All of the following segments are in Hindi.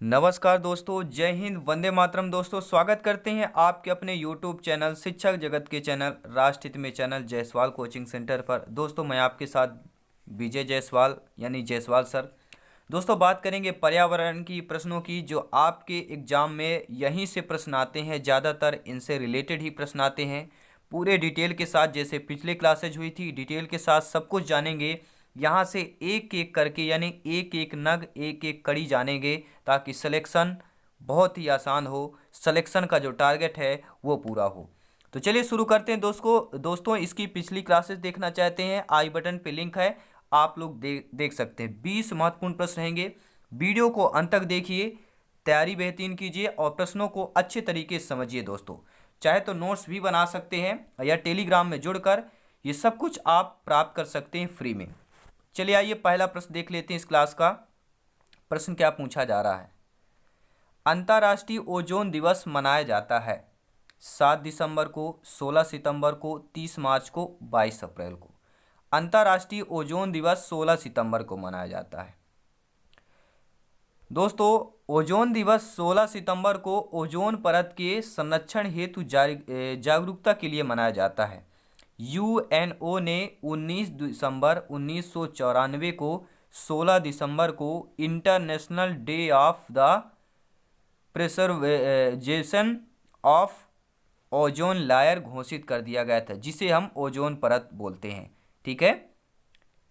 नमस्कार दोस्तों, जय हिंद, वंदे मातरम। दोस्तों स्वागत करते हैं आपके अपने YouTube चैनल, शिक्षक जगत के चैनल, राष्ट्रहित में चैनल जायसवाल कोचिंग सेंटर पर। दोस्तों मैं आपके साथ विजय जायसवाल यानी जायसवाल सर। दोस्तों बात करेंगे पर्यावरण की प्रश्नों की, जो आपके एग्जाम में यहीं से प्रश्न आते हैं, ज़्यादातर इनसे रिलेटेड ही प्रश्न आते हैं। पूरे डिटेल के साथ, जैसे पिछले क्लासेज हुई थी, डिटेल के साथ सब कुछ जानेंगे। यहाँ से एक एक करके, यानी एक एक नग, एक एक कड़ी जानेंगे, ताकि सिलेक्शन बहुत ही आसान हो, सिलेक्शन का जो टारगेट है वो पूरा हो। तो चलिए शुरू करते हैं दोस्तों इसकी पिछली क्लासेस देखना चाहते हैं, आई बटन पे लिंक है, आप लोग देख सकते हैं। 20 महत्वपूर्ण प्रश्न रहेंगे। वीडियो को अंत तक देखिए, तैयारी बेहतरीन कीजिए और प्रश्नों को अच्छे तरीके से समझिए। दोस्तों चाहे तो नोट्स भी बना सकते हैं या टेलीग्राम में जुड़कर ये सब कुछ आप प्राप्त कर सकते हैं फ्री में। चलिए आइए पहला प्रश्न देख लेते हैं। इस क्लास का प्रश्न क्या पूछा जा रहा है। अंतर्राष्ट्रीय ओजोन दिवस मनाया जाता है 7 दिसंबर को, 16 सितंबर को, 30 मार्च को, 22 अप्रैल को। अंतर्राष्ट्रीय ओजोन दिवस 16 सितंबर को मनाया जाता है। दोस्तों ओजोन दिवस 16 सितंबर को ओजोन परत के संरक्षण हेतु जागरूकता के लिए मनाया जाता है। यूएनओ ने 19 दिसंबर 1994 को 16 दिसंबर को international day of the preservation of ozone layer घोषित कर दिया गया था, जिसे हम ओजोन परत बोलते हैं। ठीक है,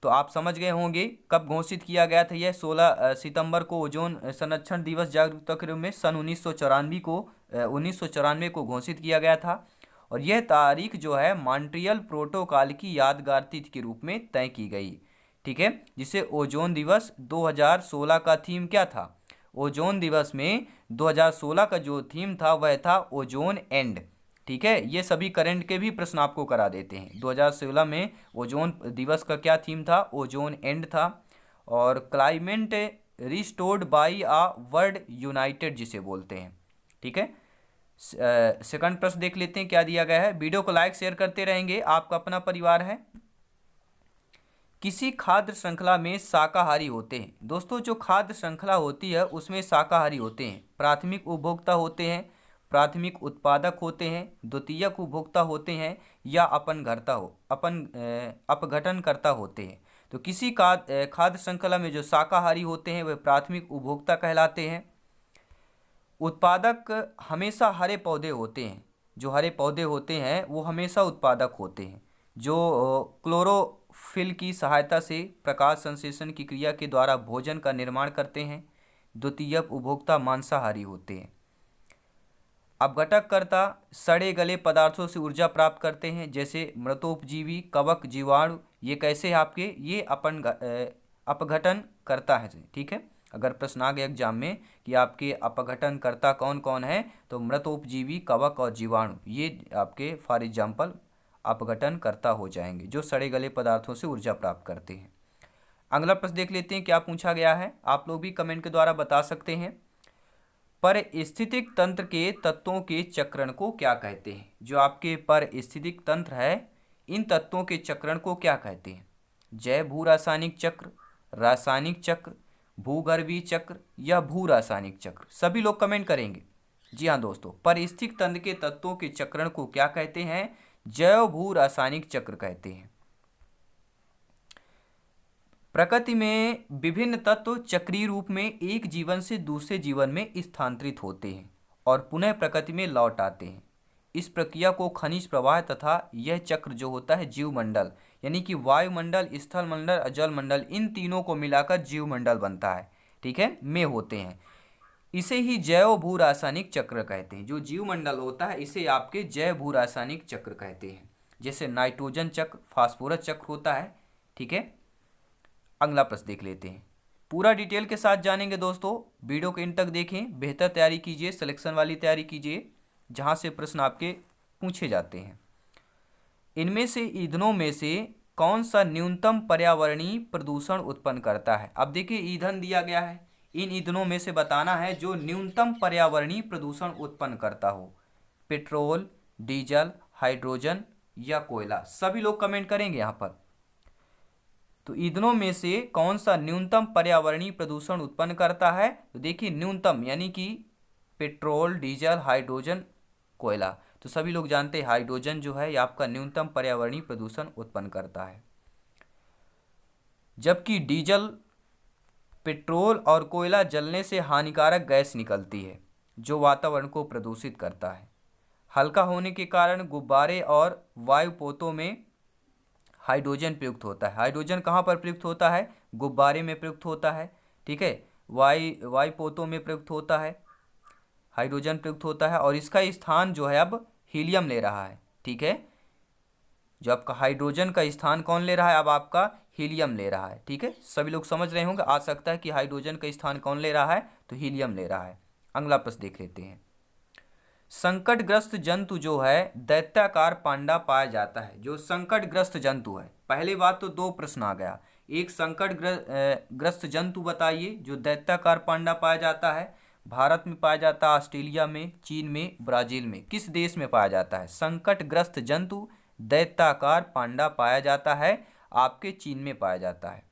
तो आप समझ गए होंगे कब घोषित किया गया था। यह 16 सितंबर को ओजोन संरक्षण दिवस जागरूकता के रूप में सन 1994 को घोषित किया गया था। और यह तारीख जो है मॉन्ट्रियल प्रोटोकॉल की यादगार तिथि के रूप में तय की गई। ठीक है, जिसे ओजोन दिवस 2016 का थीम क्या था। ओजोन दिवस में 2016 का जो थीम था वह था ओजोन एंड। ठीक है, ये सभी करंट के भी प्रश्न आपको करा देते हैं। 2016 में ओजोन दिवस का क्या थीम था, ओजोन एंड था। और climate restored by a world united जिसे बोलते हैं। ठीक है, सेकंड प्रश्न देख लेते हैं क्या दिया गया है। वीडियो को लाइक शेयर करते रहेंगे, आपका अपना परिवार है। किसी खाद्य श्रृंखला में शाकाहारी होते हैं। दोस्तों जो खाद्य श्रृंखला होती है उसमें शाकाहारी होते हैं। प्राथमिक उपभोक्ता होते हैं, प्राथमिक उत्पादक होते हैं, द्वितीयक उपभोक्ता होते हैं, या अपघटनकर्ता होते हैं। तो किसी खाद्य श्रृंखला में जो शाकाहारी होते हैं वे प्राथमिक उपभोक्ता कहलाते हैं। उत्पादक हमेशा हरे पौधे होते हैं। जो हरे पौधे होते हैं वो हमेशा उत्पादक होते हैं, जो क्लोरोफिल की सहायता से प्रकाश संश्लेषण की क्रिया के द्वारा भोजन का निर्माण करते हैं। द्वितीयक उपभोक्ता मांसाहारी होते हैं। अपघटककर्ता सड़े गले पदार्थों से ऊर्जा प्राप्त करते हैं, जैसे मृतोपजीवी, कवक, जीवाणु। ये कैसे आपके ये अपघटन करता है। ठीक है, अगर प्रश्न आ गया एग्जाम में कि आपके अपघटन करता कौन कौन है, तो मृतोपजीवी, कवक और जीवाणु ये आपके फॉर एग्जाम्पल अपघटन करता हो जाएंगे, जो सड़े गले पदार्थों से ऊर्जा प्राप्त करते हैं। अगला प्रश्न देख लेते हैं क्या पूछा गया है, आप लोग भी कमेंट के द्वारा बता सकते हैं। पारिस्थितिक तंत्र के तत्वों के चक्रण को क्या कहते हैं। जो आपके पारिस्थितिक तंत्र है, इन तत्वों के चक्रण को क्या कहते हैं। जैव भू रासायनिक चक्र, रासायनिक चक्र, भूगर्भीय चक्र या भू रासायनिक चक्र। सभी लोग कमेंट करेंगे। जी हाँ दोस्तों, पारिस्थितिक तंत्र के तत्वों के चक्रण को क्या कहते हैं, जैव भू रासायनिक चक्र कहते हैं। प्रकृति में विभिन्न तत्व चक्रीय रूप में एक जीवन से दूसरे जीवन में स्थानांतरित होते हैं और पुनः प्रकृति में लौट आते हैं। इस प्रक्रिया को खनिज प्रवाह तथा यह चक्र जो होता है जीवमंडल, यानी कि वायुमंडल, स्थल मंडल और जल मंडल, इन तीनों को मिलाकर जीवमंडल बनता है। ठीक है, में होते हैं। इसे ही जैव भू रासायनिक चक्र कहते हैं। जो जीवमंडल होता है इसे आपके जैव भू रासायनिक चक्र कहते हैं। जैसे नाइट्रोजन चक्र, फास्फोरस चक्र होता है। ठीक है, अगला प्रश्न देख लेते हैं। पूरा डिटेल के साथ जानेंगे दोस्तों, वीडियो के इन तक देखें, बेहतर तैयारी कीजिए, सिलेक्शन वाली तैयारी कीजिए, जहां से प्रश्न आपके पूछे जाते हैं। इनमें से ईंधनों में से कौन सा न्यूनतम पर्यावरणीय प्रदूषण उत्पन्न करता है। अब देखिए ईंधन दिया गया है, इन ईंधनों में से बताना है जो न्यूनतम पर्यावरणीय प्रदूषण उत्पन्न करता हो। पेट्रोल, डीजल, हाइड्रोजन या कोयला। सभी लोग कमेंट करेंगे यहाँ पर। तो ईंधनों में से कौन सा न्यूनतम पर्यावरणीय प्रदूषण उत्पन्न करता है? तो देखिए न्यूनतम यानी कि पेट्रोल, डीजल, हाइड्रोजन, कोयला। तो सभी लोग जानते हैं हाइड्रोजन जो है ये आपका न्यूनतम पर्यावरणीय प्रदूषण उत्पन्न करता है, जबकि डीजल, पेट्रोल और कोयला जलने से हानिकारक गैस निकलती है जो वातावरण को प्रदूषित करता है। हल्का होने के कारण गुब्बारे और वायुपोतों में हाइड्रोजन प्रयुक्त होता है। हाइड्रोजन कहाँ पर प्रयुक्त होता है? गुब्बारे में प्रयुक्त होता है, ठीक है। वायुपोतों में प्रयुक्त होता है, हाइड्रोजन प्रयुक्त होता है, और इसका स्थान जो है अब हीलियम ले रहा है, ठीक है। जो आपका हाइड्रोजन का स्थान कौन ले रहा है? अब आपका हीलियम ले रहा है, ठीक है। सभी लोग समझ रहे होंगे, आ सकता है कि हाइड्रोजन का स्थान कौन ले रहा है, तो हीलियम ले रहा है। अगला प्रश्न देख लेते हैं। संकटग्रस्त जंतु जो है दैत्याकार पांडा पाया जाता है। जो संकटग्रस्त जंतु है, पहले बात तो दो प्रश्न आ गया, एक संकटग्रस्त जंतु बताइए जो दैत्याकार पांडा पाया जाता है। भारत में पाया जाता है, ऑस्ट्रेलिया में, चीन में, ब्राजील में, किस देश में पाया जाता है? संकटग्रस्त जंतु दैत्याकार पांडा पाया जाता है, आपके चीन में पाया जाता है।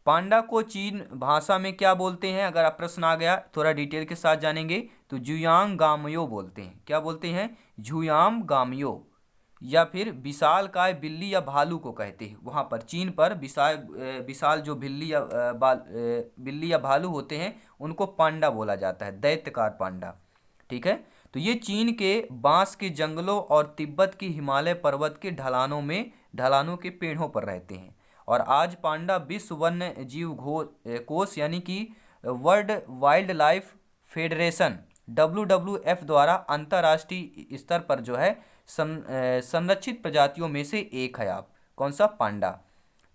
पांडा को चीन भाषा में क्या बोलते हैं? अगर आप प्रश्न आ गया थोड़ा डिटेल के साथ जानेंगे तो जुयांग गामयो बोलते हैं। क्या बोलते हैं? जुयांग गामयो, या फिर विशालकाय बिल्ली या भालू को कहते हैं। वहाँ पर चीन पर विशाल जो बिल्ली या भालू होते हैं उनको पांडा बोला जाता है, दैत्यकार पांडा, ठीक है। तो ये चीन के बांस के जंगलों और तिब्बत की हिमालय पर्वत के ढलानों के पेड़ों पर रहते हैं। और आज पांडा विश्व वन्य जीव कोष यानी कि world wild life federation WWF द्वारा अंतर्राष्ट्रीय स्तर पर जो है संरक्षित प्रजातियों में से एक है। आप कौन सा? पांडा।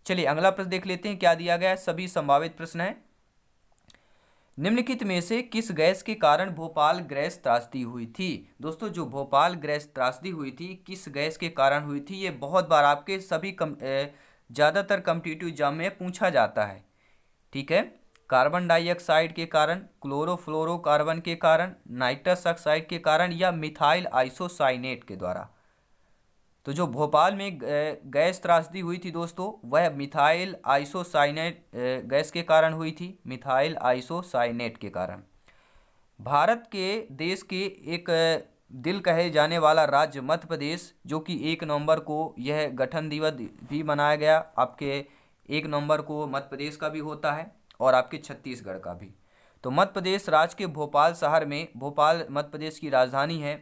चलिए अगला प्रश्न देख लेते हैं, क्या दिया गया है। सभी संभावित प्रश्न है। निम्नलिखित में से किस गैस के कारण भोपाल गैस त्रासदी हुई थी? दोस्तों जो भोपाल गैस त्रासदी हुई थी किस गैस के कारण हुई थी, ये बहुत बार आपके सभी ज़्यादातर कॉम्पिटिटिव एग्जाम में पूछा जाता है, ठीक है। कार्बन डाइऑक्साइड के कारण, क्लोरोफ्लोरोकार्बन के कारण, नाइट्रस ऑक्साइड के कारण, या मिथाइल आइसोसाइनेट के द्वारा। तो जो भोपाल में गैस त्रासदी हुई थी दोस्तों वह मिथाइल आइसोसाइनेट गैस के कारण हुई थी, मिथाइल आइसोसाइनेट के कारण। भारत के देश के एक दिल कहे जाने वाला राज्य मध्य प्रदेश, जो कि 1 नवंबर को यह गठन दिवस भी मनाया गया। आपके 1 नवंबर को मध्य प्रदेश का भी होता है और आपके छत्तीसगढ़ का भी। तो मध्य प्रदेश राज्य के भोपाल शहर में, भोपाल मध्य प्रदेश की राजधानी है,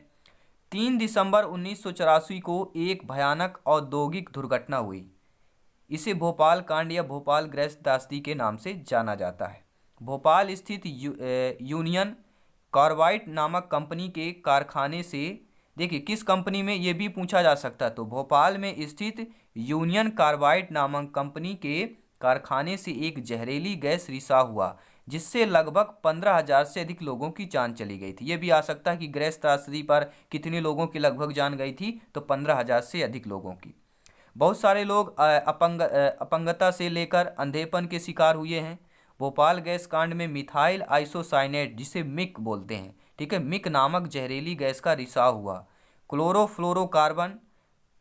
3 दिसंबर 1984 को एक भयानक औद्योगिक दुर्घटना हुई। इसे भोपाल कांड या भोपाल गैस त्रासदी के नाम से जाना जाता है। भोपाल स्थित यूनियन कार्बाइड नामक कंपनी के कारखाने से, देखिए किस कंपनी में, ये भी पूछा जा सकता है। तो भोपाल में स्थित यूनियन कार्बाइड नामक कंपनी के कारखाने से एक जहरीली गैस रिसा हुआ, जिससे लगभग 15,000 से अधिक लोगों की जान चली गई थी। ये भी आ सकता है कि गैस त्रासदी पर कितने लोगों की लगभग जान गई थी, तो 15,000 से अधिक लोगों की। बहुत सारे लोग अपंगता से लेकर अंधेपन के शिकार हुए हैं। भोपाल गैस कांड में मिथाइल आइसोसाइनेट, जिसे मिक बोलते हैं, ठीक है, मिक नामक जहरीली गैस का रिसाव हुआ। Chlorofluorocarbon,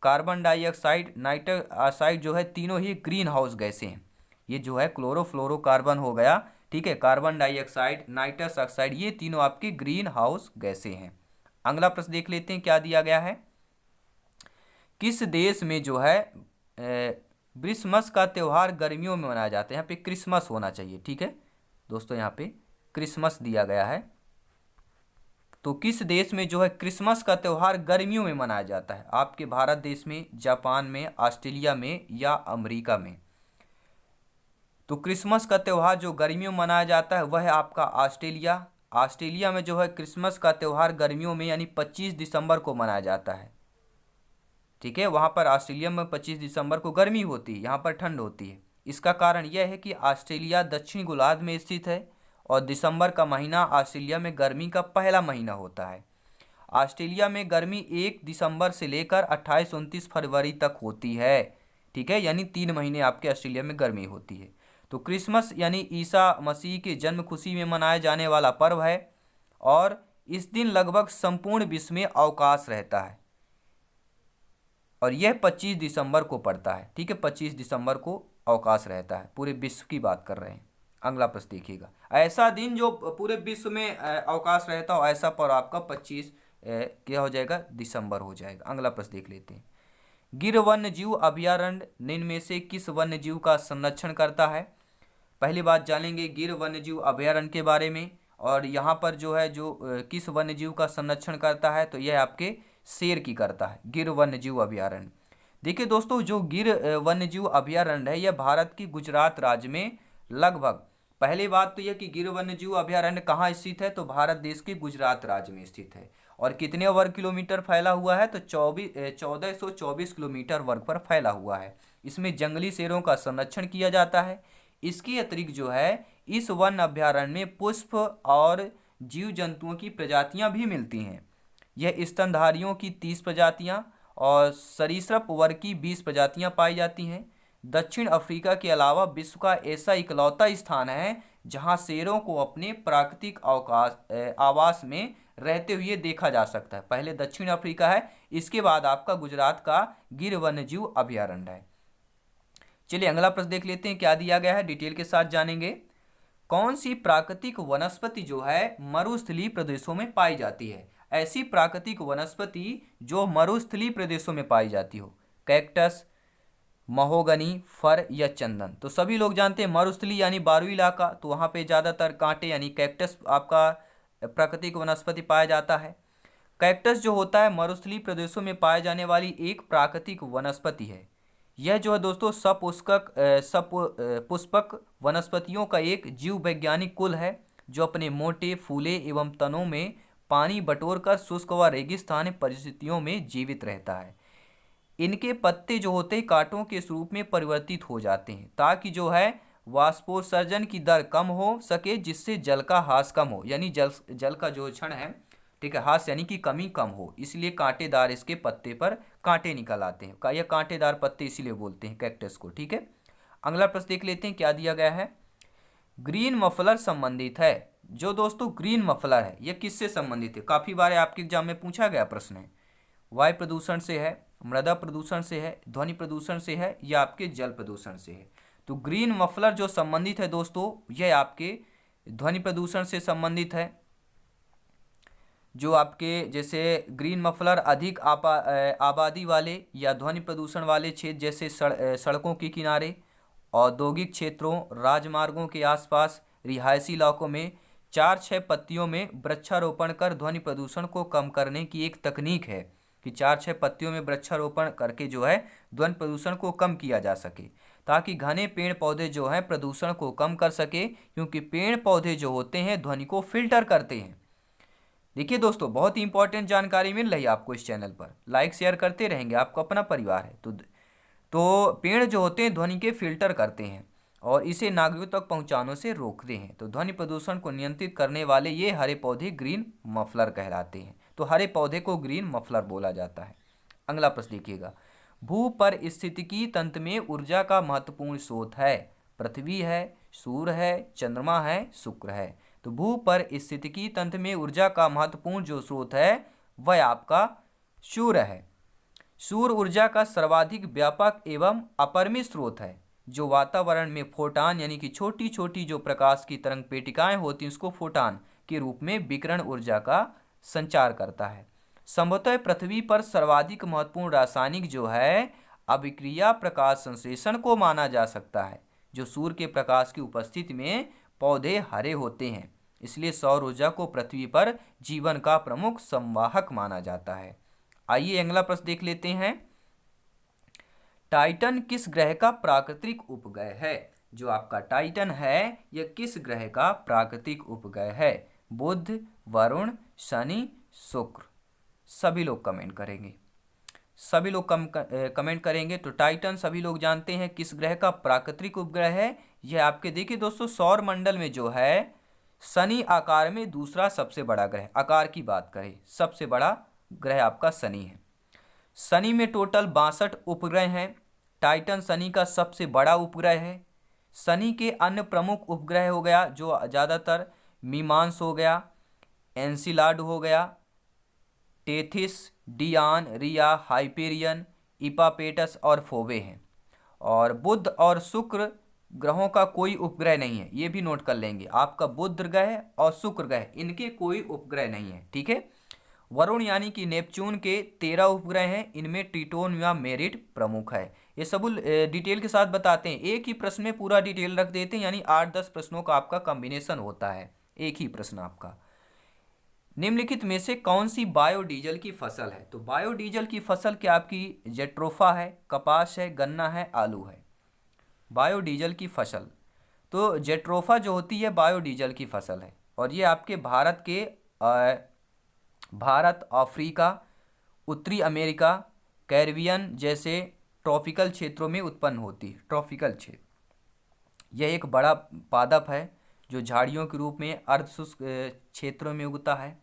carbon dioxide, nitrous oxide जो है, तीनों ही ग्रीन हाउस गैसें हैं। ये जो है क्लोरोफ्लोरोकार्बन हो गया, ठीक है, कार्बन डाइऑक्साइड, नाइट्रस ऑक्साइड, ये तीनों आपके ग्रीन हाउस गैसें हैं। अगला प्रश्न देख लेते हैं, क्या दिया गया है। किस देश में जो है क्रिसमस का त्यौहार गर्मियों में मनाया जाता है? यहाँ पे क्रिसमस होना चाहिए, ठीक है दोस्तों, यहाँ पे क्रिसमस दिया गया है। तो किस देश में जो है क्रिसमस का त्यौहार गर्मियों में मनाया जाता है? आपके भारत देश में, जापान में, ऑस्ट्रेलिया में, या अमेरिका में? तो क्रिसमस का त्यौहार जो गर्मियों में मनाया जाता है वह है आपका ऑस्ट्रेलिया। ऑस्ट्रेलिया में जो है क्रिसमस का त्यौहार गर्मियों में यानी 25 दिसंबर को मनाया जाता है, ठीक है। वहाँ पर ऑस्ट्रेलिया में 25 दिसंबर को गर्मी होती है, यहाँ पर ठंड होती है। इसका कारण यह है कि ऑस्ट्रेलिया दक्षिणी गोलार्ध में स्थित है और दिसंबर का महीना ऑस्ट्रेलिया में गर्मी का पहला महीना होता है। ऑस्ट्रेलिया में गर्मी 1 दिसंबर से लेकर 28-29 फरवरी तक होती है, ठीक है, यानी 3 महीने आपके ऑस्ट्रेलिया में गर्मी होती है। तो क्रिसमस यानी ईसा मसीह के जन्म खुशी में मनाया जाने वाला पर्व है और इस दिन लगभग संपूर्ण विश्व में अवकाश रहता है। और यह 25 दिसंबर को पड़ता है। ठीक है, 25 दिसंबर को अवकाश रहता है, पूरे विश्व की बात कर रहे हैं। अगला प्रश्न देखिएगा, ऐसा दिन जो पूरे विश्व में अवकाश रहता हो, ऐसा पर आपका 25 क्या हो जाएगा, दिसंबर हो जाएगा। अगला प्रश्न देख लेते हैं, गिर वन्य जीव अभयारण्य निम्न में से किस वन्य जीव का संरक्षण करता है। पहली बात जानेंगे गिर वन्य जीव अभयारण्य के बारे में, और यहाँ पर जो है जो किस वन्य जीव का संरक्षण करता है, तो यह आपके शेर की करता है, गिर वन्य जीव अभयारण्य। देखिए दोस्तों, जो गिर वन्य जीव अभयारण्य है, यह भारत की गुजरात राज्य में लगभग, पहली बात तो यह कि गिर वन्य जीव अभयारण्य कहाँ स्थित है, तो भारत देश के गुजरात राज्य में स्थित है। और कितने वर्ग किलोमीटर फैला हुआ है, तो 1424 किलोमीटर वर्ग पर फैला हुआ है। इसमें जंगली शेरों का संरक्षण किया जाता है। इसके अतिरिक्त जो है इस वन अभयारण्य में पुष्प और जीव जंतुओं की प्रजातियां भी मिलती हैं। यह स्तनधारियों की 30 प्रजातियां और सरीसृप वर्ग की 20 प्रजातियां पाई जाती हैं। दक्षिण अफ्रीका के अलावा विश्व का ऐसा इकलौता स्थान है जहां शेरों को अपने प्राकृतिक आवास में रहते हुए देखा जा सकता है। पहले दक्षिण अफ्रीका है, इसके बाद आपका गुजरात का गिर वन्य जीव अभयारण्य है। चलिए अगला प्रश्न देख लेते हैं, क्या दिया गया है, डिटेल के साथ जानेंगे। कौन सी प्राकृतिक वनस्पति जो है मरुस्थलीय प्रदेशों में पाई जाती है। ऐसी प्राकृतिक वनस्पति जो मरुस्थलीय प्रदेशों में पाई जाती हो, कैक्टस, महोगनी, फर या चंदन। तो सभी लोग जानते हैं मरुस्थलीय यानी बालू इलाका, तो वहाँ पे ज़्यादातर कांटे यानी कैक्टस आपका प्राकृतिक वनस्पति पाया जाता है। कैक्टस जो होता है मरुस्थलीय प्रदेशों में पाए जाने वाली एक प्राकृतिक वनस्पति है। यह जो है दोस्तों सपुष्पक वनस्पतियों का एक जीव वैज्ञानिक कुल है जो अपने मोटे फूले एवं तनों में पानी बटोरकर शुष्क व रेगिस्तानी परिस्थितियों में जीवित रहता है। इनके पत्ते जो होते हैं कांटों के स्वरूप में परिवर्तित हो जाते हैं ताकि जो है वाष्पोत्सर्जन की दर कम हो सके, जिससे जल का ह्रास कम हो, यानी जल का जो क्षण है, ठीक है, ह्रास यानी कि कमी कम हो, इसलिए कांटेदार इसके पत्ते पर कांटे निकल आते हैं। यह कांटेदार पत्ते इसीलिए बोलते हैं कैक्टस को। ठीक है, अगला प्रश्न देख लेते हैं, क्या दिया गया है। ग्रीन मफलर संबंधित है। जो दोस्तों ग्रीन मफलर है यह किससे संबंधित है, काफी बार आपके एग्जाम में पूछा गया प्रश्न है। वायु प्रदूषण से है, मृदा प्रदूषण से है, ध्वनि प्रदूषण से है, या आपके जल प्रदूषण से है। तो ग्रीन मफलर जो संबंधित है दोस्तों, यह आपके ध्वनि प्रदूषण से संबंधित है। जो आपके जैसे ग्रीन मफलर अधिक आबादी वाले या ध्वनि प्रदूषण वाले क्षेत्र जैसे सड़कों के किनारे, औद्योगिक क्षेत्रों, राजमार्गों के आसपास, रिहायशी इलाकों में 4-6 पत्तियों में वृक्षारोपण कर ध्वनि प्रदूषण को कम करने की एक तकनीक है कि 4-6 पत्तियों में वृक्षारोपण करके जो है ध्वनि प्रदूषण को कम किया जा सके, ताकि घने पेड़ पौधे जो हैं प्रदूषण को कम कर सके, क्योंकि पेड़ पौधे जो होते हैं ध्वनि को फिल्टर करते हैं। देखिए दोस्तों, बहुत ही इंपॉर्टेंट जानकारी मिल रही है आपको इस चैनल पर, लाइक शेयर करते रहेंगे, आपका अपना परिवार है। तो पेड़ जो होते हैं ध्वनि के फिल्टर करते हैं और इसे नागरिकों तक पहुंचाने से रोकते हैं। तो ध्वनि प्रदूषण को नियंत्रित करने वाले ये हरे पौधे ग्रीन मफलर कहलाते हैं। तो हरे पौधे को ग्रीन मफलर बोला जाता है। अगला प्रश्न देखिएगा, भू पर स्थितिकी तंत्र में ऊर्जा का महत्वपूर्ण स्रोत है। पृथ्वी है, सूर्य है, चंद्रमा है, शुक्र है। तो भू पर स्थितिकी तंत्र में ऊर्जा का महत्वपूर्ण जो स्रोत है वह आपका सूर्य है। सूर्य ऊर्जा का सर्वाधिक व्यापक एवं अपरिमित स्रोत है, जो वातावरण में फोटान यानी कि छोटी छोटी जो प्रकाश की तरंग पेटिकाएं होती हैं उसको फोटान के रूप में विकिरण ऊर्जा का संचार करता है। संभवतः पृथ्वी पर सर्वाधिक महत्वपूर्ण रासायनिक जो है अभिक्रिया प्रकाश संश्लेषण को माना जा सकता है। जो सूर्य के प्रकाश की उपस्थिति में पौधे हरे होते हैं, इसलिए सौर ऊर्जा को पृथ्वी पर जीवन का प्रमुख संवाहक माना जाता है। आइए अगला प्रश्न देख लेते हैं, टाइटन किस ग्रह का प्राकृतिक उपग्रह है। जो आपका टाइटन है यह किस ग्रह का प्राकृतिक उपग्रह है। बुध, वरुण, शनि, शुक्र। सभी लोग कमेंट करेंगे, सभी लोग कमेंट करेंगे। तो टाइटन सभी लोग जानते हैं किस ग्रह का प्राकृतिक उपग्रह है। यह आपके देखिए दोस्तों सौर मंडल में जो है शनि आकार में दूसरा सबसे बड़ा ग्रह, आकार की बात करें सबसे बड़ा ग्रह आपका शनि है। शनि में टोटल 62 उपग्रह हैं। टाइटन शनि का सबसे बड़ा उपग्रह है। शनि के अन्य प्रमुख उपग्रह हो गया जो ज़्यादातर मीमांस हो गया, एनसिलाड हो गया, टेथिस, डियान, रिया, हाइपेरियन, इपापेटस और फोबे हैं। और बुध और शुक्र ग्रहों का कोई उपग्रह नहीं है, ये भी नोट कर लेंगे। आपका बुध ग्रह और शुक्र ग्रह इनके कोई उपग्रह नहीं है, ठीक है। वरुण यानी कि नेपच्यून के 13 उपग्रह हैं, इनमें ट्रिटोन या मेरिट प्रमुख है। ये सब डिटेल के साथ बताते हैं, एक ही प्रश्न में पूरा डिटेल रख देते हैं, यानी 8-10 प्रश्नों का आपका कॉम्बिनेशन होता है, एक ही प्रश्न आपका। निम्नलिखित में से कौन सी बायोडीजल की फसल है? तो बायोडीजल की फसल क्या आपकी जेट्रोफा है, कपास है, गन्ना है, आलू है। बायोडीजल की फसल तो जेट्रोफा जो होती है बायोडीजल की फसल है, और ये आपके भारत, अफ्रीका, उत्तरी अमेरिका, कैरिबियन जैसे ट्रॉपिकल क्षेत्रों में उत्पन्न होती है। ट्रॉपिकल क्षेत्र यह एक बड़ा पादप है जो झाड़ियों के रूप में अर्धशुष्क क्षेत्रों में उगता है।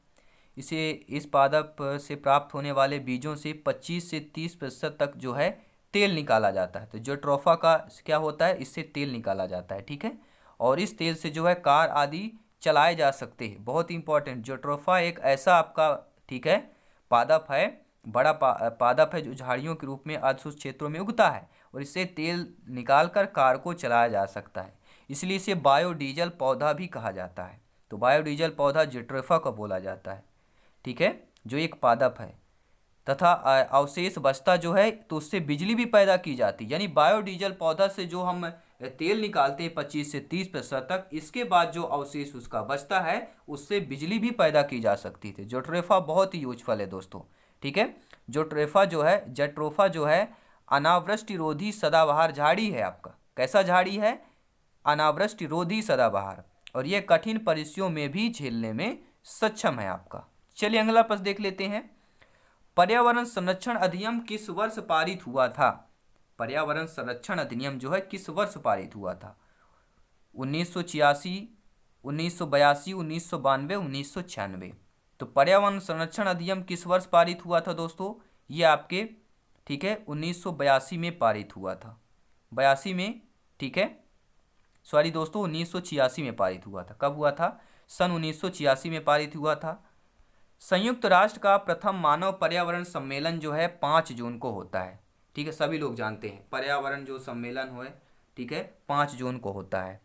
इस पादप से प्राप्त होने वाले बीजों से 25 से 30% तक जो है तेल निकाला जाता है। तो जो ट्रोफा का क्या होता है, इससे तेल निकाला जाता है, ठीक है। और इस तेल से जो है कार आदि चलाए जा सकते हैं। बहुत इंपॉर्टेंट, जो ट्रोफा एक ऐसा आपका, ठीक है, पादप है, बड़ा पादप है जो झाड़ियों के रूप में अर्धशुष्क क्षेत्रों में उगता है, और इससे तेल निकालकर कार को चलाया जा सकता है। इसलिए इसे बायोडीजल पौधा भी कहा जाता है। तो बायोडीजल पौधा जेट्रोफा को बोला जाता है, ठीक है, जो एक पादप है। तथा अवशेष बचता जो है तो उससे बिजली भी पैदा की जाती है। यानी बायोडीजल पौधा से जो हम तेल निकालते हैं 25 से 30% तक, इसके बाद जो अवशेष उसका बचता है उससे बिजली भी पैदा की जा सकती थी। जेट्रोफा बहुत ही यूजफुल है दोस्तों, ठीक है। जेट्रोफा जो है अनावृष्टि रोधी सदाबहार झाड़ी है आपका। कैसा झाड़ी है? अनावृष्टि रोधी सदाबहार, और यह कठिन परिस्थितियों में भी झेलने में सक्षम है आपका। चलिए अगला प्रश्न देख लेते हैं। पर्यावरण संरक्षण अधिनियम किस वर्ष पारित हुआ था? पर्यावरण संरक्षण अधिनियम जो है किस वर्ष पारित हुआ था? 1986, 1982, 1992, 1996। तो पर्यावरण संरक्षण अधिनियम किस वर्ष पारित हुआ था दोस्तों? ये आपके, ठीक है, 1982 में पारित हुआ था। 82 में, ठीक है, सॉरी दोस्तों, 1986 में पारित हुआ था। कब हुआ था? सन 1986 में पारित हुआ था। संयुक्त राष्ट्र का प्रथम मानव पर्यावरण सम्मेलन जो है 5 जून को होता है, ठीक है। सभी लोग जानते हैं पर्यावरण जो सम्मेलन हो, ठीक है, 5 जून को होता है।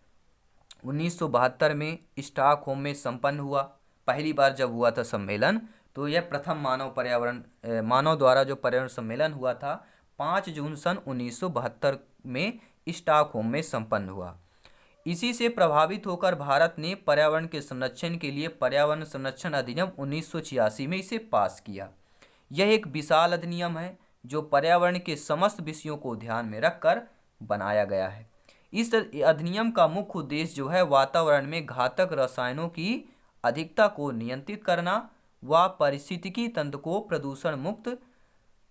1972 में स्टॉकहोम में संपन्न हुआ। पहली बार जब हुआ था सम्मेलन, तो यह प्रथम मानव द्वारा जो पर्यावरण सम्मेलन हुआ था 5 जून सन 1972 में स्टॉकहोम में संपन्न हुआ। इसी से प्रभावित होकर भारत ने पर्यावरण के संरक्षण के लिए पर्यावरण संरक्षण अधिनियम 1986 में इसे पास किया। यह एक विशाल अधिनियम है जो पर्यावरण के समस्त विषयों को ध्यान में रखकर बनाया गया है। इस अधिनियम का मुख्य उद्देश्य जो है वातावरण में घातक रसायनों की अधिकता को नियंत्रित करना व पारिस्थितिकी तंत्र को प्रदूषण मुक्त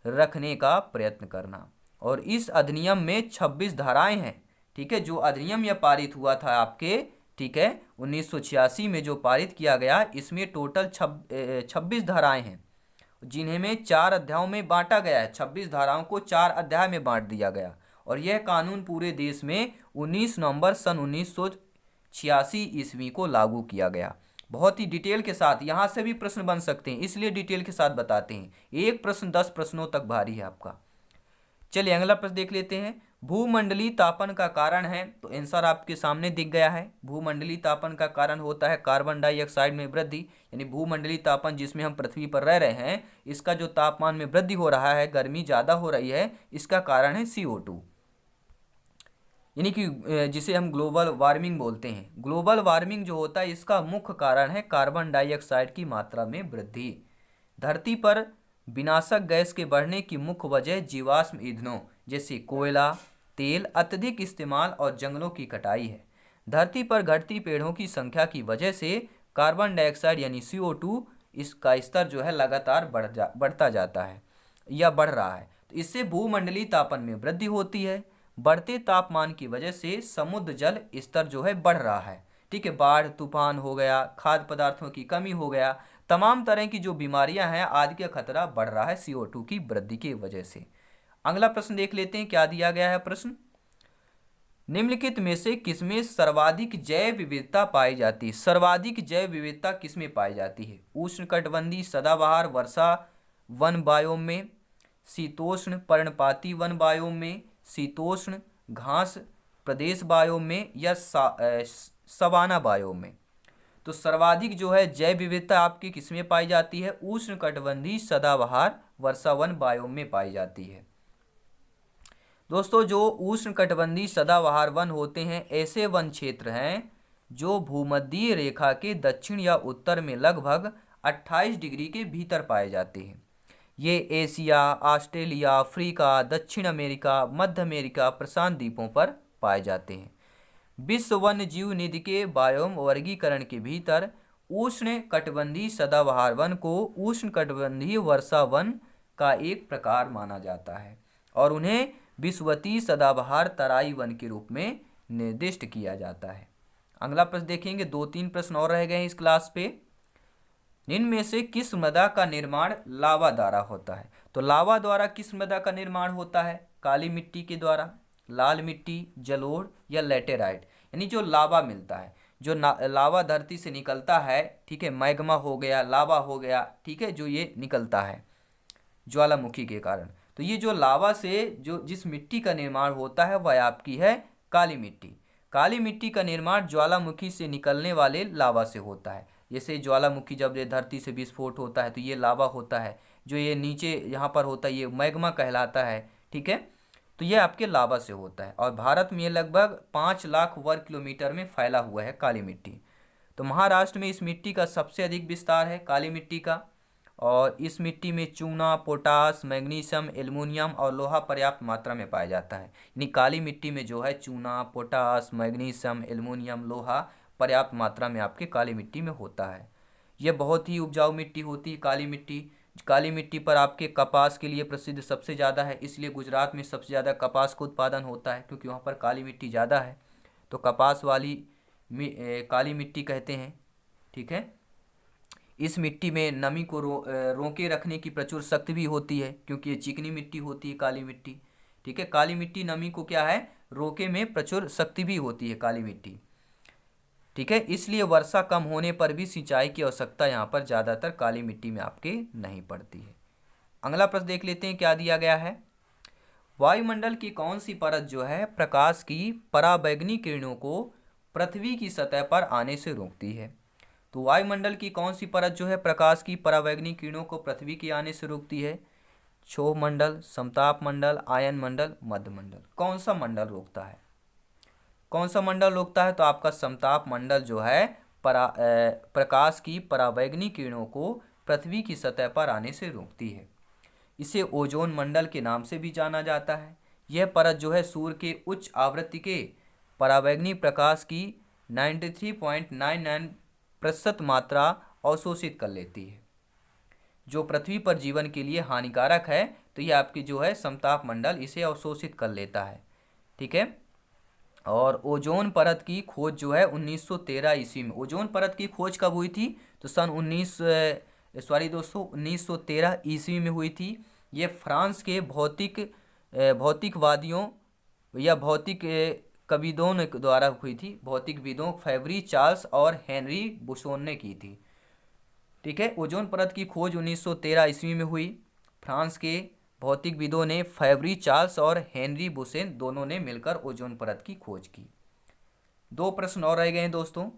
रखने का प्रयत्न करना। और इस अधिनियम में 26 धाराएं हैं, ठीक है। जो अधिनियम यह पारित हुआ था आपके, ठीक है, 1986 में जो पारित किया गया, इसमें टोटल 26 धाराएं हैं, जिन्हें में 4 अध्यायों में बांटा गया है। 26 धाराओं को 4 अध्याय में बांट दिया गया, और यह कानून पूरे देश में 19 नवंबर सन 1986 ईस्वी को लागू किया गया। बहुत ही डिटेल के साथ, यहाँ से भी प्रश्न बन सकते हैं, इसलिए डिटेल के साथ बताते हैं। एक प्रश्न 10 प्रश्नों तक भारी है आपका। चलिए अगला प्रश्न देख लेते हैं। भूमंडलीय तापन का कारण है, तो आंसर आपके सामने दिख गया है। भूमंडलीय तापन का कारण होता है कार्बन डाइऑक्साइड में वृद्धि। यानी भूमंडलीय तापन जिसमें हम पृथ्वी पर रह रहे हैं, इसका जो तापमान में वृद्धि हो रहा है, गर्मी ज़्यादा हो रही है, इसका कारण है CO2, यानी कि जिसे हम ग्लोबल वार्मिंग बोलते हैं। ग्लोबल वार्मिंग जो होता है इसका मुख्य कारण है कार्बन डाइऑक्साइड की मात्रा में वृद्धि। धरती पर विनाशक गैस के बढ़ने की मुख्य वजह जीवाश्म ईंधनों जैसे कोयला, तेल अत्यधिक इस्तेमाल और जंगलों की कटाई है। धरती पर घटती पेड़ों की संख्या की वजह से कार्बन डाइऑक्साइड यानी CO2 इसका स्तर जो है लगातार बढ़ता जाता है या बढ़ रहा है। तो इससे भूमंडलीय तापन में वृद्धि होती है। बढ़ते तापमान की वजह से समुद्र जल स्तर जो है बढ़ रहा है, ठीक है। बाढ़, तूफान हो गया, खाद्य पदार्थों की कमी हो गया, तमाम तरह की जो बीमारियां हैं आदि का खतरा बढ़ रहा है CO2 की वृद्धि की वजह से। अगला प्रश्न देख लेते हैं, क्या दिया गया है प्रश्न। निम्नलिखित में से किसमें सर्वाधिक जैव विविधता पाई जाती है? सर्वाधिक जैव विविधता किसमें पाई जाती है? उष्णकटिबंधीय सदाबहार वर्षा वन बायोम में, शीतोष्ण पर्णपाती वन बायोम में, शीतोष्ण घास प्रदेश बायोम में, या सवाना बायोम में। तो सर्वाधिक जो है जैव विविधता आपकी किसमें पाई जाती है? उष्णकटिबंधीय सदाबहार वर्षावन बायोम में पाई जाती है। दोस्तों जो उष्णकटिबंधीय सदाबहार वन होते हैं ऐसे वन क्षेत्र हैं जो भूमध्यीय रेखा के दक्षिण या उत्तर में लगभग 28 डिग्री के भीतर पाए जाते हैं। ये एशिया, ऑस्ट्रेलिया, अफ्रीका, दक्षिण अमेरिका, मध्य अमेरिका, प्रशांत द्वीपों पर पाए जाते हैं। विश्व वन्य जीव निधि के बायोम वर्गीकरण के भीतर उष्ण कटिबंधीय सदाबहार वन को उष्ण कटिबंधीय वर्षा वन का एक प्रकार माना जाता है और उन्हें विषुवतीय सदाबहार तराई वन के रूप में निर्दिष्ट किया जाता है। अगला प्रश्न देखेंगे, 2-3 प्रश्न और रह गए हैं इस क्लास पे। निम्न में से किस मृदा का निर्माण लावा द्वारा होता है? तो लावा द्वारा किस मृदा का निर्माण होता है? काली मिट्टी के द्वारा, लाल मिट्टी, जलोढ़ या लैटेराइट। यानी जो लावा मिलता है, जो लावा धरती से निकलता है, ठीक है, मैग्मा हो गया, लावा हो गया, ठीक है, जो ये निकलता है ज्वालामुखी के कारण, तो ये जो लावा से जो जिस मिट्टी का निर्माण होता है वह आपकी है काली मिट्टी। काली मिट्टी का निर्माण ज्वालामुखी से निकलने वाले लावा से होता है। जैसे ज्वालामुखी जब ये धरती से विस्फोट होता है तो ये लावा होता है, जो ये नीचे यहाँ पर होता है ये मैग्मा कहलाता है, ठीक है। तो ये आपके लावा से होता है और भारत में ये लगभग 5 लाख वर्ग किलोमीटर में फैला हुआ है काली मिट्टी। तो महाराष्ट्र में इस मिट्टी का सबसे अधिक विस्तार है काली मिट्टी का, और इस मिट्टी में चूना, पोटास, मैग्नीशियम, एल्युमिनियम और लोहा पर्याप्त मात्रा में पाया जाता है। यानी काली मिट्टी में जो है चूना, पोटास, मैग्नीशियम, एल्युमिनियम, लोहा पर्याप्त मात्रा में आपके काली मिट्टी में होता है। यह बहुत ही उपजाऊ मिट्टी होती है काली मिट्टी। काली मिट्टी पर आपके कपास के लिए प्रसिद्ध सबसे ज़्यादा है, इसलिए गुजरात में सबसे ज़्यादा कपास का उत्पादन होता है क्योंकि वहाँ पर काली मिट्टी ज़्यादा है, तो कपास वाली काली मिट्टी कहते हैं, ठीक है। इस मिट्टी में नमी को रोके रखने की प्रचुर शक्ति भी होती है क्योंकि ये चिकनी मिट्टी होती है काली मिट्टी, ठीक है। काली मिट्टी नमी को क्या है, रोके में प्रचुर शक्ति भी होती है काली मिट्टी, ठीक है। इसलिए वर्षा कम होने पर भी सिंचाई की आवश्यकता यहाँ पर ज़्यादातर काली मिट्टी में आपके नहीं पड़ती है। अगला प्रश्न देख लेते हैं क्या दिया गया है। वायुमंडल की कौन सी परत जो है प्रकाश की पराबैंगनी किरणों को पृथ्वी की सतह पर आने से रोकती है? तो वायुमंडल की कौन सी परत जो है प्रकाश की पराबैंगनी किरणों को पृथ्वी के आने से रोकती है? क्षोभ मंडल, समताप मंडल, आयन मंडल, मध्य मंडल। कौन सा मंडल रोकता है? कौन सा मंडल रोकता है? तो आपका समताप मंडल जो है प्रकाश की पराबैंगनी किरणों को पृथ्वी की सतह पर आने से रोकती है। इसे ओजोन मंडल के नाम से भी जाना जाता है। यह परत जो है सूर्य के उच्च आवृत्ति के पराबैंगनी प्रकाश की 93.99% मात्रा अवशोषित कर लेती है, जो पृथ्वी पर जीवन के लिए हानिकारक है। तो यह आपकी जो है समताप मंडल इसे अवशोषित कर लेता है, ठीक है। और ओजोन परत की खोज जो है 1913 ईस्वी में, ओजोन परत की खोज कब हुई थी? तो सन 1913 ईस्वी में हुई थी। ये फ्रांस के भौतिकवादियों या भौतिक कविदों द्वारा हुई थी। भौतिकविदों फेवरी चार्ल्स और हेनरी बुसोन ने की थी, ठीक है। ओजोन परत की खोज 1913 ईस्वी में हुई। फ्रांस के भौतिकविदों ने फेवरी चार्ल्स और हेनरी बुसेन दोनों ने मिलकर ओजोन परत की खोज की। 2 प्रश्न और रह गए हैं दोस्तों।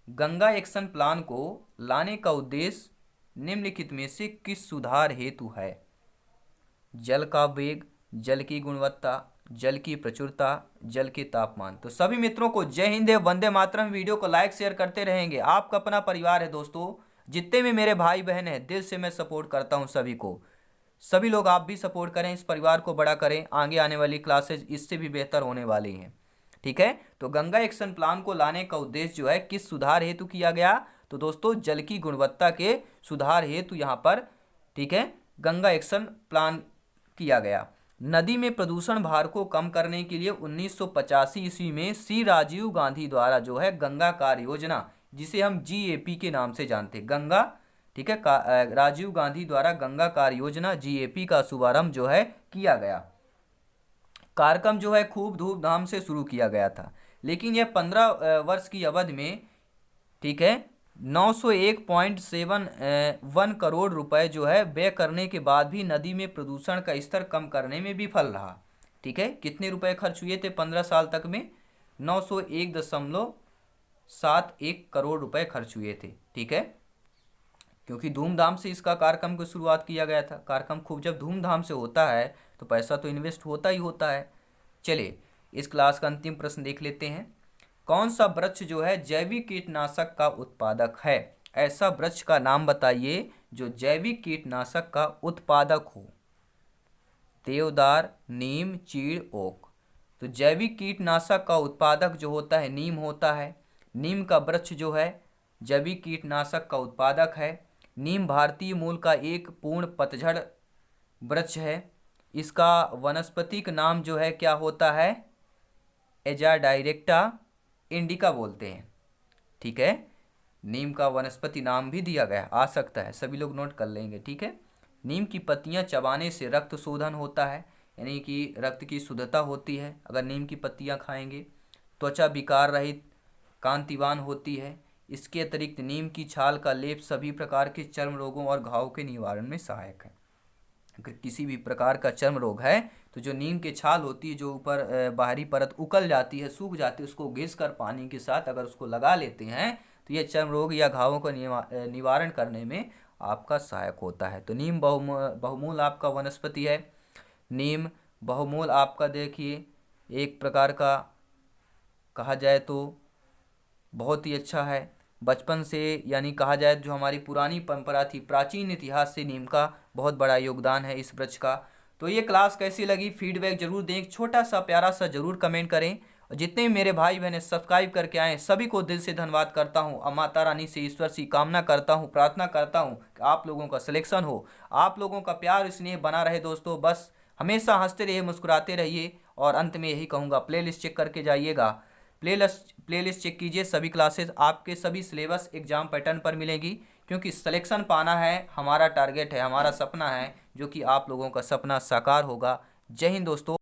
गंगा एक्शन प्लान को लाने का उद्देश्य निम्नलिखित में से किस सुधार हेतु है? जल का वेग, जल की गुणवत्ता, जल की प्रचुरता, जल के तापमान। तो सभी मित्रों को जय हिंद, वंदे मातरम। वीडियो को लाइक शेयर करते रहेंगे। आपका अपना परिवार है दोस्तों, जितने भी मेरे भाई बहन हैं दिल से मैं सपोर्ट करता हूं सभी को। सभी लोग आप भी सपोर्ट करें, इस परिवार को बड़ा करें। आगे आने वाली क्लासेज इससे भी बेहतर होने वाली हैं, ठीक है। तो गंगा एक्शन प्लान को लाने का उद्देश्य जो है किस सुधार हेतु किया गया? तो दोस्तों जल की गुणवत्ता के सुधार हेतु यहाँ पर, ठीक है, गंगा एक्शन प्लान किया गया। नदी में प्रदूषण भार को कम करने के लिए 1985 ईस्वी में श्री राजीव गांधी द्वारा जो है गंगा कार्य योजना, जिसे हम GAP के नाम से जानते हैं, गंगा, ठीक है, राजीव गांधी द्वारा गंगा कार्य योजना GAP का शुभारंभ जो है किया गया। कार्यक्रम जो है खूब धूमधाम से शुरू किया गया था, लेकिन यह 15 वर्ष की अवधि में, ठीक है, 901.71 करोड़ रुपए जो है व्यय करने के बाद भी नदी में प्रदूषण का स्तर कम करने में विफल रहा। ठीक है, कितने रुपए खर्च हुए थे 15 साल तक में? 901.71 करोड़ रुपए खर्च हुए थे। ठीक है, क्योंकि धूमधाम से इसका कार्यक्रम की शुरुआत किया गया था। कार्यक्रम खूब जब धूमधाम से होता है तो पैसा तो इन्वेस्ट होता ही होता है। चलिए इस क्लास का अंतिम प्रश्न देख लेते हैं। कौन सा वृक्ष जो है जैविक कीटनाशक का उत्पादक है? ऐसा वृक्ष का नाम बताइए जो जैविक कीटनाशक का उत्पादक हो। देवदार, नीम, चीड़, ओक। तो जैविक कीटनाशक का उत्पादक जो होता है नीम होता है। नीम का वृक्ष जो है जैविक कीटनाशक का उत्पादक है। नीम भारतीय मूल का एक पूर्ण पतझड़ वृक्ष है। इसका वनस्पतिक नाम जो है क्या होता है? एजाडायरेक्टा इंडिका बोलते हैं। ठीक है, नीम का वनस्पति नाम भी दिया गया, आ सकता है, सभी लोग नोट कर लेंगे। ठीक है, नीम की पत्तियां चबाने से रक्त शोधन होता है, यानी कि रक्त की शुद्धता होती है अगर नीम की पत्तियां खाएंगे। त्वचा विकार रहित कांतिवान होती है। इसके अतिरिक्त नीम की छाल का लेप सभी प्रकार के चर्म रोगों और घाव के निवारण में सहायक है। अगर किसी भी प्रकार का चर्म रोग है तो जो नीम की छाल होती है, जो ऊपर बाहरी परत उकल जाती है, सूख जाती है, उसको घिस कर पानी के साथ अगर उसको लगा लेते हैं तो ये चर्म रोग या घावों का निवारण करने में आपका सहायक होता है। तो नीम बहुमूल आपका वनस्पति है। नीम बहुमूल आपका देखिए एक प्रकार का कहा जाए तो बहुत ही अच्छा है। बचपन से यानी कहा जाए जो हमारी पुरानी परंपरा थी, प्राचीन इतिहास से नीम का बहुत बड़ा योगदान है इस वृक्ष का। तो ये क्लास कैसी लगी फीडबैक जरूर दें, एक छोटा सा प्यारा सा जरूर कमेंट करें। और जितने भी मेरे भाई बहनें सब्सक्राइब करके आए सभी को दिल से धन्यवाद करता हूँ। और माता रानी से ईश्वर से कामना करता हूँ, प्रार्थना करता हूँ कि आप लोगों का सिलेक्शन हो, आप लोगों का प्यार स्नेह बना रहे। दोस्तों बस हमेशा हंसते रहिए, मुस्कुराते रहिए। और अंत में यही कहूँगा, प्लेलिस्ट चेक करके जाइएगा। प्लेलिस्ट चेक कीजिए, सभी क्लासेस आपके सभी सिलेबस एग्जाम पैटर्न पर मिलेगी। क्योंकि सिलेक्शन पाना है हमारा टारगेट है, हमारा सपना है, जो कि आप लोगों का सपना साकार होगा। जय हिंद दोस्तों।